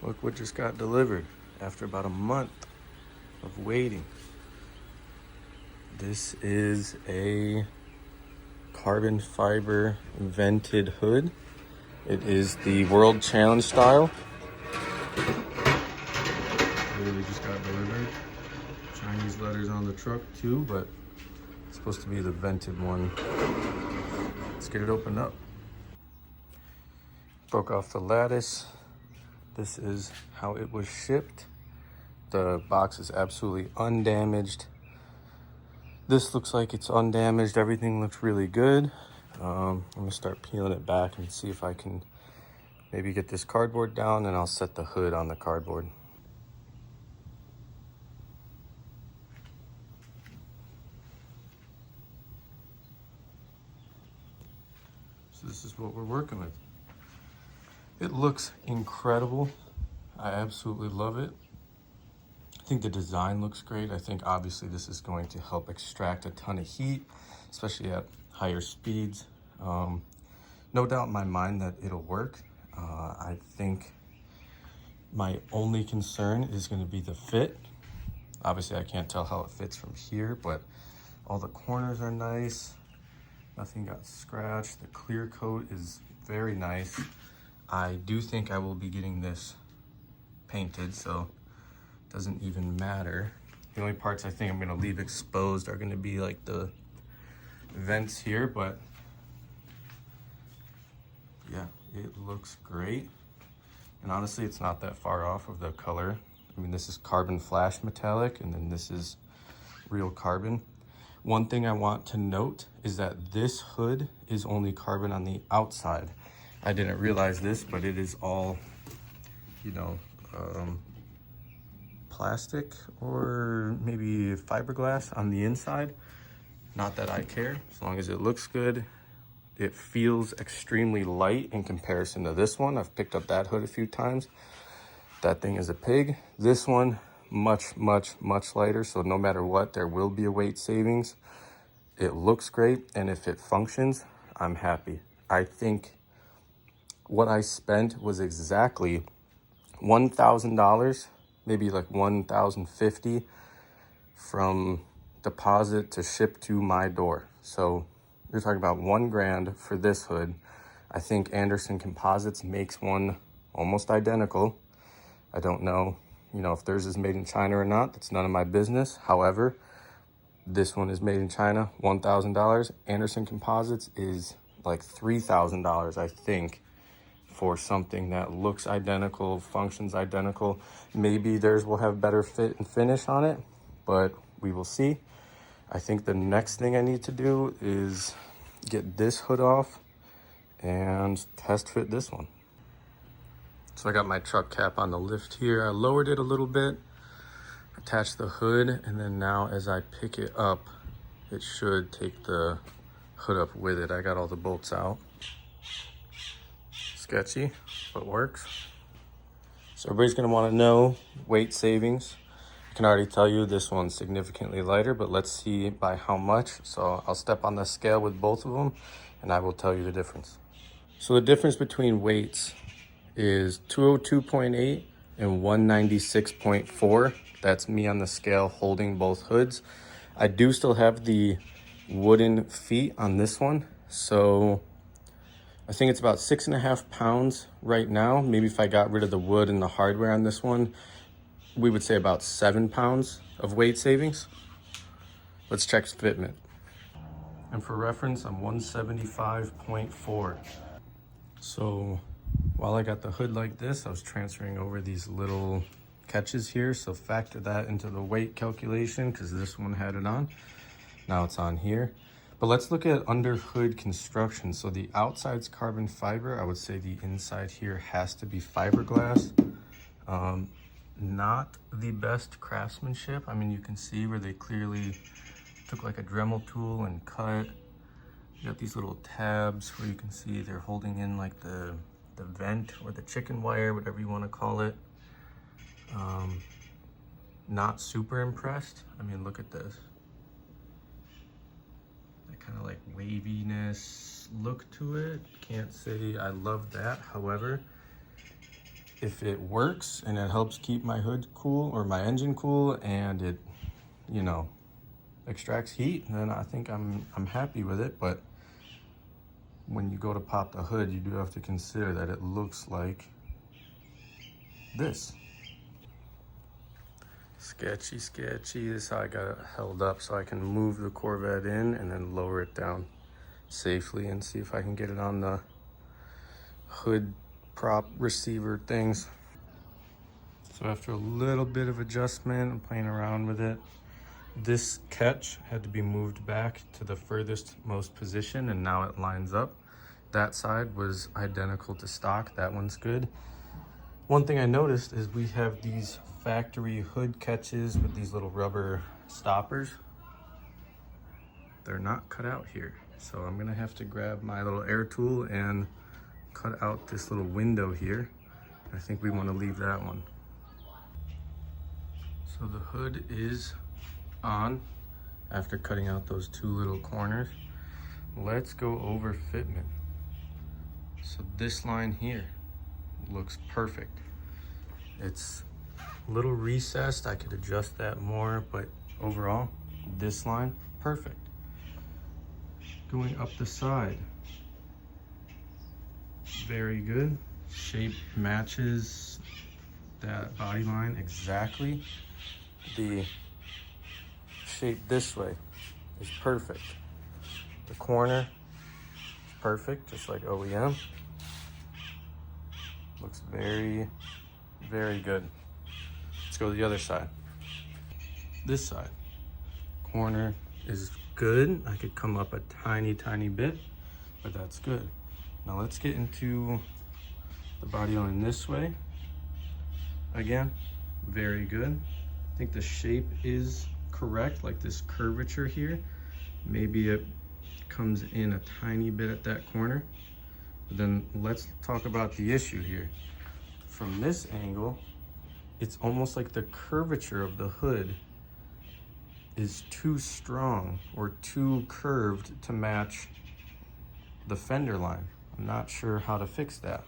Look what just got delivered after about a month of waiting. This is a carbon fiber vented hood. It is the World Challenge style. Literally just got delivered. Chinese letters on the truck too, but it's supposed to be the vented one. Let's get it opened up. Broke off the lattice. This is how it was shipped. The box is absolutely undamaged. This looks like it's undamaged. Everything looks really good. I'm gonna start peeling it back and see if I can maybe get this cardboard down, and I'll set the hood on the cardboard. So this is what we're working with. It looks incredible. I absolutely love it. I think the design looks great. I think obviously this is going to help extract a ton of heat, especially at higher speeds. No doubt in my mind that it'll work. I think my only concern is going to be the fit. Obviously I can't tell how it fits from here, but all the corners are nice. Nothing got scratched. The clear coat is very nice. I do think I will be getting this painted, so it doesn't even matter. The only parts I think I'm gonna leave exposed are gonna be like the vents here, but yeah, it looks great. And honestly, it's not that far off of the color. I mean, this is carbon flash metallic, and then this is real carbon. One thing I want to note is that this hood is only carbon on the outside. I didn't realize this, but it is all, you know, plastic or maybe fiberglass on the inside. Not that I care, as long as it looks good. It feels extremely light in comparison to this one. I've picked up that hood a few times. That thing is a pig. This one, much, much, much lighter. So no matter what, there will be a weight savings. It looks great, and if it functions, I'm happy. I think what I spent was exactly $1,000, maybe like $1,050 from deposit to ship to my door. So you're talking about $1,000 for this hood. I think Anderson Composites makes one almost identical. I don't know, if theirs is made in China or not. That's none of my business. However, this one is made in China, $1,000. Anderson Composites is like $3,000, I think, for something that looks identical, functions identical. Maybe theirs will have better fit and finish on it, but we will see. I think the next thing I need to do is get this hood off and test fit this one. So I got my truck cap on the lift here. I lowered it a little bit, attached the hood, and then now as I pick it up, it should take the hood up with it. I got all the bolts out. Sketchy, but works. So everybody's gonna wanna know weight savings. I can already tell you this one's significantly lighter, but let's see by how much. So I'll step on the scale with both of them and I will tell you the difference. So the difference between weights is 202.8 and 196.4. That's me on the scale holding both hoods. I do still have the wooden feet on this one, so I think it's about 6.5 pounds right now. Maybe if I got rid of the wood and the hardware on this one, we would say about 7 pounds of weight savings. Let's check fitment. And for reference, I'm 175.4. So while I got the hood like this, I was transferring over these little catches here. So factor that into the weight calculation because this one had it on. Now it's on here. But let's look at under hood construction. So the outside's carbon fiber. I would say the inside here has to be fiberglass. Not the best craftsmanship. I mean, you can see where they clearly took like a Dremel tool and cut. You got these little tabs where you can see they're holding in like the vent or the chicken wire, whatever you want to call it. Not super impressed. I mean, look at this. Kind of like waviness look to it. Can't say I love that. However, if it works and it helps keep my hood cool or my engine cool and it, you know, extracts heat, then I think I'm happy with it. But when you go to pop the hood, you do have to consider that it looks like this. Sketchy, sketchy. This is how I got it held up so I can move the Corvette in and then lower it down safely and see if I can get it on the hood prop receiver things. So after a little bit of adjustment and playing around with it, this catch had to be moved back to the furthest most position, and now it lines up. That side was identical to stock. That one's good. One thing I noticed is we have these factory hood catches with these little rubber stoppers. They're not cut out here. So I'm gonna have to grab my little air tool and cut out this little window here. I think we wanna leave that one. So the hood is on after cutting out those two little corners. Let's go over fitment. So this line here looks perfect. It's a little recessed. I could adjust that more, but overall, this line, perfect. Going up the side, very good. Shape matches that body line exactly. The shape this way is perfect. The corner is perfect, just like OEM. Looks very, very good. Let's go to the other side. This side, corner is good. I could come up a tiny, tiny bit, but that's good. Now let's get into the body line this way. Again, very good. I think the shape is correct, like this curvature here. Maybe it comes in a tiny bit at that corner. But then let's talk about the issue here. From this angle, it's almost like the curvature of the hood is too strong or too curved to match the fender line. I'm not sure how to fix that.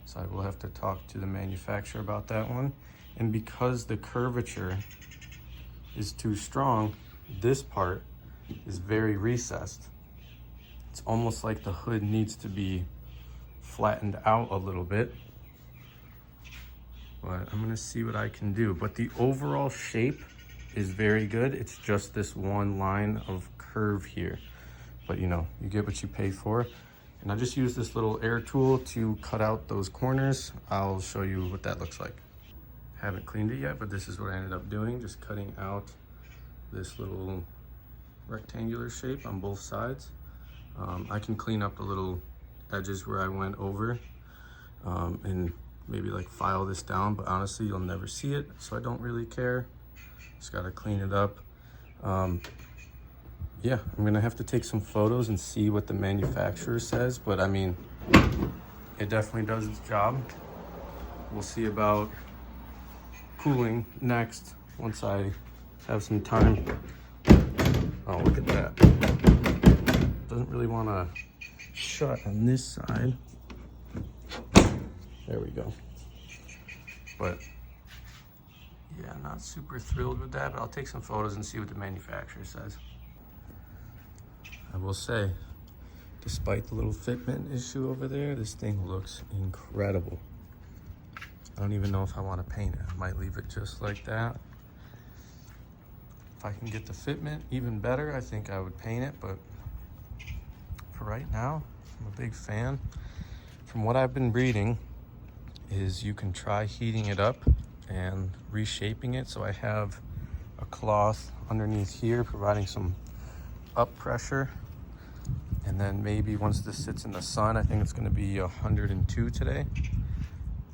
So I will have to talk to the manufacturer about that one. And because the curvature is too strong, this part is very recessed. It's almost like the hood needs to be flattened out a little bit. But I'm gonna see what I can do. But the overall shape is very good. It's just this one line of curve here. But you know, you get what you pay for. And I just use this little air tool to cut out those corners. I'll show you what that looks like. Haven't cleaned it yet, but this is what I ended up doing. Just cutting out this little rectangular shape on both sides. I can clean up the little edges where I went over and maybe like file this down, but honestly, you'll never see it, so I don't really care. Just gotta clean it up. Yeah, I'm gonna have to take some photos and see what the manufacturer says, but I mean, it definitely does its job. We'll see about cooling next once I have some time. Oh, look at that. Doesn't really want to shut on this side. There we go. But yeah, not super thrilled with that, but I'll take some photos and see what the manufacturer says. I will say, despite the little fitment issue over there, this thing looks incredible. I don't even know if I want to paint it. I might leave it just like that. If I can get the fitment even better, I think I would paint it, but for right now, I'm a big fan. From what I've been reading, is you can try heating it up and reshaping it. So I have a cloth underneath here providing some up pressure, and then maybe once this sits in the sun, I think it's going to be 102 today.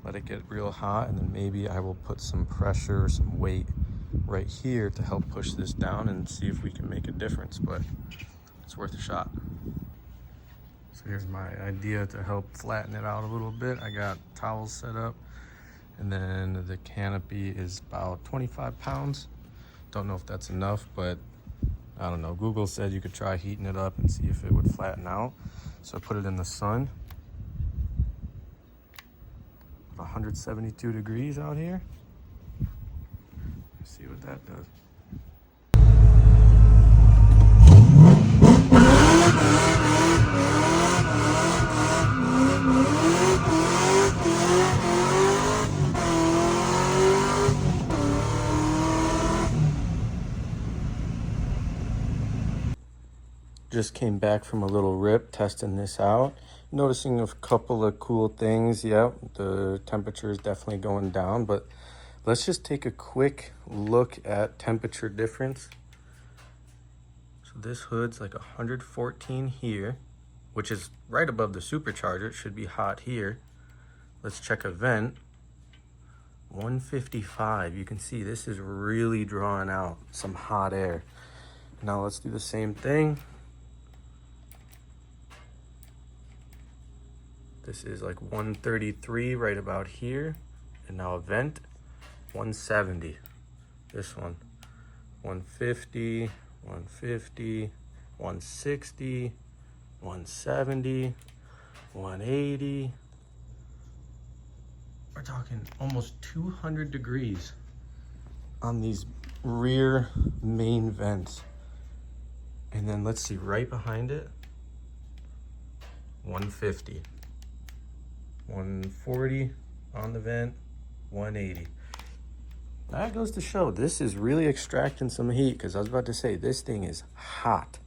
Let it get real hot, and then maybe I will put some pressure or some weight right here to help push this down and see if we can make a difference, but it's worth a shot. So here's my idea to help flatten it out a little bit. I got towels set up, and then the canopy is about 25 pounds. Don't know if that's enough, but I don't know. Google said you could try heating it up and see if it would flatten out. So I put it in the sun. 172 degrees out here. Let's see what that does. Just came back from a little rip testing this out, noticing a couple of cool things. Yep, the temperature is definitely going down, but let's just take a quick look at temperature difference. So this hood's like 114 here, which is right above the supercharger. It should be hot here. Let's check a vent. 155. You can see this is really drawing out some hot air. Now let's do the same thing. This is like 133 right about here. And now a vent, 170. This one, 150, 150, 160, 170, 180. We're talking almost 200 degrees on these rear main vents. And then let's see, right behind it, 150. 140 on the vent, 180. That goes to show this is really extracting some heat, because I was about to say this thing is hot.